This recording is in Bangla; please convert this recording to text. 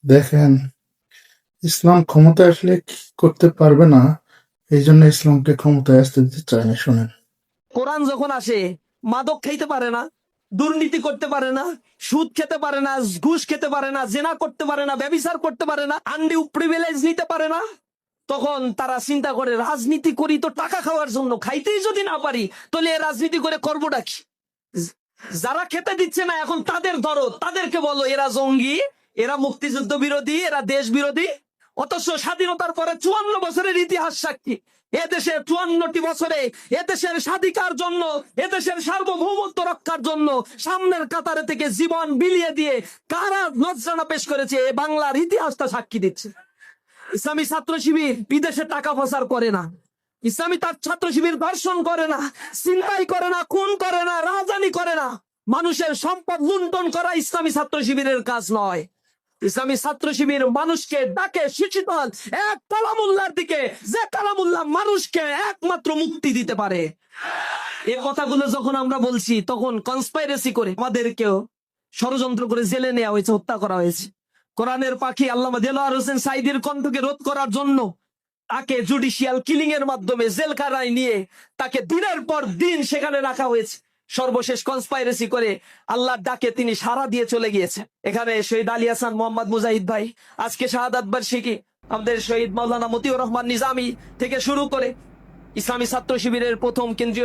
দেখেন, ইসলাম ক্ষমতায় আসলে কি করতে পারবে না, এই জন্য ইসলামকে ক্ষমতায় আসতে দিতে চায় না। শোনেন, কোরআন যখন আসে মাদক খাইতে পারে না, দুর্নীতি করতে পারে না, সুদ খেতে পারে না, ঘুষ খেতে পারে না, জেনা করতে পারে না, ব্যভিচার করতে পারে না, আন্ডি প্রিভিলেজ নিতে পারে না, তখন তারা চিন্তা করে রাজনীতি করি তো টাকা খাওয়ার জন্য, খাইতেই যদি না পারি তাহলে রাজনীতি করে করবোটা কি? যারা খেতে দিচ্ছে না এখন তাদের ধরো, তাদেরকে বলো এরা জঙ্গি, এরা মুক্তিযুদ্ধ বিরোধী, এরা দেশ বিরোধী। অথচ স্বাধীনতার পরে 54 বছরের ইতিহাস সাক্ষী, এদেশের 54টি বছরে এদেশের স্বাধিকার জন্য, এদেশের সার্বভৌমত্ব রক্ষার জন্য সামনের কাতারে থেকে জীবন বিলিয়ে দিয়ে কারা নজরানা পেশ করেছে, এ বাংলার ইতিহাসটা সাক্ষী দিচ্ছে। ইসলামী ছাত্র শিবির বিদেশে টাকা পাচার করে না, ইসলামী তার ছাত্র শিবির ধর্ষণ করে না, ছিনতাই করে না, খুন করে না, রাজধানী করে না, মানুষের সম্পদ লুণ্ঠন করা ইসলামী ছাত্র শিবিরের কাজ নয়। ইসলামী ছাত্র শিবির মানুষকে ডাকে সুচিতল এক কালামুল্লাহর দিকে, যে কালামুল্লাহ মানুষকে একমাত্র মুক্তি দিতে পারে। এই কথাগুলো যখন আমরা বলছি তখন কনস্পাইরেসি করে আমাদেরকেও ষড়যন্ত্র করে জেলে নেওয়া হয়েছে, হত্যা করা হয়েছে। কোরআনের পাখি আল্লামা দেলোয়ার হোসেন সাঈদীর কণ্ঠকে রোধ করার জন্য তাকে জুডিশিয়াল কিলিং এর মাধ্যমে জেলখানায় নিয়ে তাকে দিনের পর দিন সেখানে রাখা হয়েছে। সর্বশেষ কনস্পাইরেসি করে আল্লাহর ডাকে তিনি সাড়া দিয়ে চলে গিয়েছে। এখানে শহীদ আলী হাসান মোহাম্মদ মুজাহিদ ভাই, আজকে শাহাদাত বার্ষিকী, আমাদের শহীদ মাওলানা মতিউর রহমান নিজামী থেকে শুরু করে ইসলামী ছাত্র শিবিরের প্রথম কেন্দ্রীয়